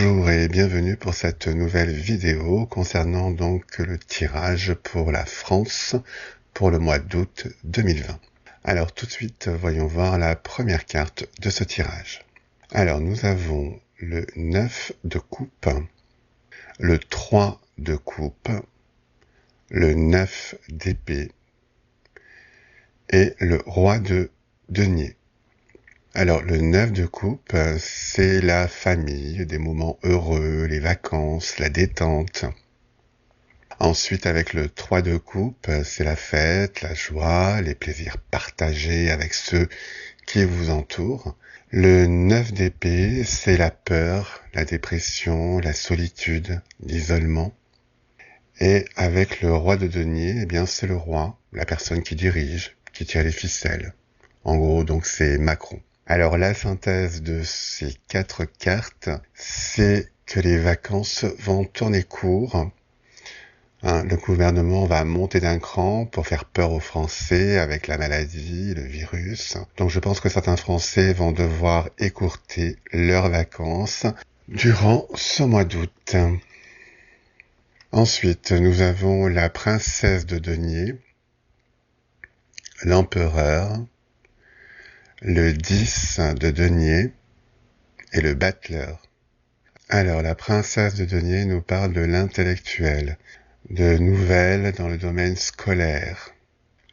Bonjour et bienvenue pour cette nouvelle vidéo concernant donc le tirage pour la France pour le mois d'août 2020. Alors tout de suite, voyons voir la première carte de ce tirage. Alors nous avons le 9 de coupe, le 3 de coupe, le 9 d'épée et le roi de denier. Alors, le 9 de coupe, c'est la famille, des moments heureux, les vacances, la détente. Ensuite, avec le 3 de coupe, c'est la fête, la joie, les plaisirs partagés avec ceux qui vous entourent. Le 9 d'épée, c'est la peur, la dépression, la solitude, l'isolement. Et avec le roi de denier, eh bien, c'est le roi, la personne qui dirige, qui tire les ficelles. En gros, donc, c'est Macron. Alors la synthèse de ces 4 cartes, c'est que les vacances vont tourner court. Le gouvernement va monter d'un cran pour faire peur aux Français avec la maladie, le virus. Donc je pense que certains Français vont devoir écourter leurs vacances durant ce mois d'août. Ensuite, nous avons la princesse de denier, l'empereur, le 10 de denier et le battleur. Alors, la princesse de denier nous parle de l'intellectuel, de nouvelles dans le domaine scolaire.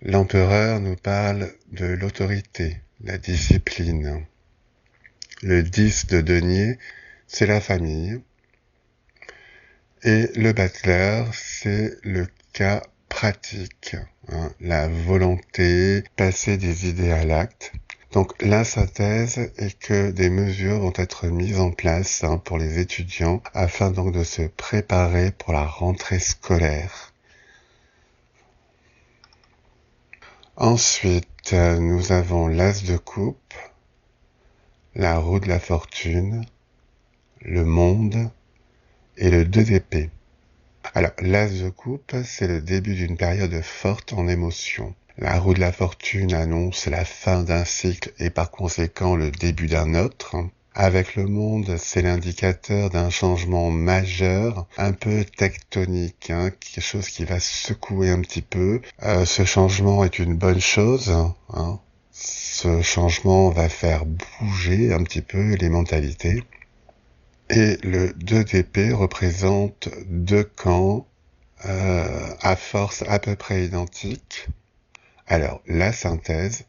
L'empereur nous parle de l'autorité, la discipline. Le 10 de denier, c'est la famille. Et le battleur, c'est le cas pratique, la volonté, passer des idées à l'acte. Donc la synthèse est que des mesures vont être mises en place pour les étudiants afin donc de se préparer pour la rentrée scolaire. Ensuite, nous avons l'as de coupe, la roue de la fortune, le monde et le 2 d'épée. Alors, l'as de coupe, c'est le début d'une période forte en émotion. La roue de la fortune annonce la fin d'un cycle et par conséquent le début d'un autre. Avec le monde, c'est l'indicateur d'un changement majeur, un peu tectonique, quelque chose qui va secouer un petit peu. Ce changement est une bonne chose. Ce changement va faire bouger un petit peu les mentalités. Et le 2 d'épée représente 2 camps à force à peu près identiques. Alors, la synthèse,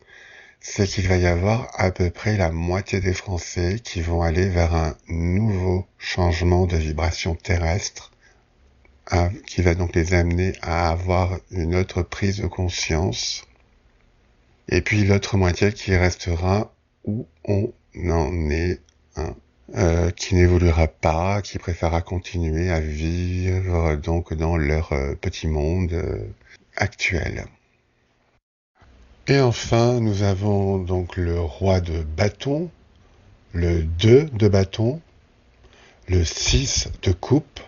c'est qu'il va y avoir à peu près la moitié des Français qui vont aller vers un nouveau changement de vibration terrestre, qui va donc les amener à avoir une autre prise de conscience. Et puis l'autre moitié qui restera où on en est, qui n'évoluera pas, qui préférera continuer à vivre donc dans leur petit monde actuel. Et enfin, nous avons donc le roi de bâton, le 2 de bâton, le 6 de coupe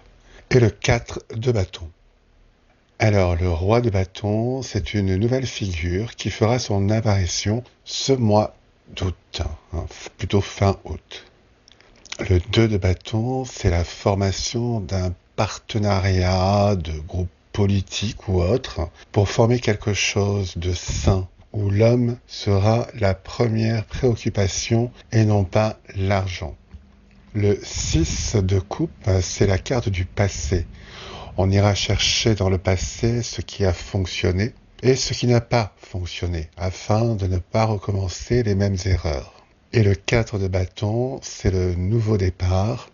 et le 4 de bâton. Alors, le roi de bâton, c'est une nouvelle figure qui fera son apparition ce mois d'août, plutôt fin août. Le 2 de bâton, c'est la formation d'un partenariat de groupes politiques ou autres pour former quelque chose de sain, où l'homme sera la première préoccupation et non pas l'argent. Le 6 de coupe, c'est la carte du passé. On ira chercher dans le passé ce qui a fonctionné et ce qui n'a pas fonctionné, afin de ne pas recommencer les mêmes erreurs. Et le 4 de bâton, c'est le nouveau départ,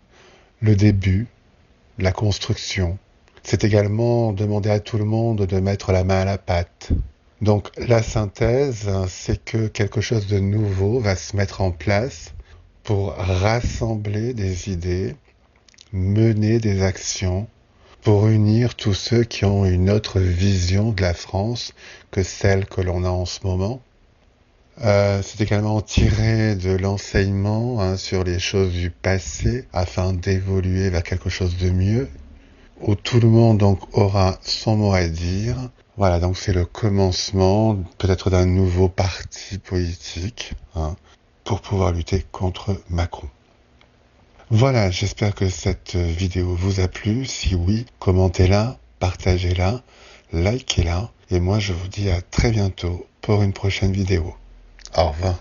le début, la construction. C'est également demander à tout le monde de mettre la main à la pâte. Donc la synthèse, c'est que quelque chose de nouveau va se mettre en place pour rassembler des idées, mener des actions, pour unir tous ceux qui ont une autre vision de la France que celle que l'on a en ce moment. C'est également tiré de l'enseignement sur les choses du passé afin d'évoluer vers quelque chose de mieux, où tout le monde donc aura son mot à dire. Voilà, donc c'est le commencement peut-être d'un nouveau parti politique pour pouvoir lutter contre Macron. Voilà, j'espère que cette vidéo vous a plu. Si oui, commentez-la, partagez-la, likez-la. Et moi, je vous dis à très bientôt pour une prochaine vidéo. Au revoir.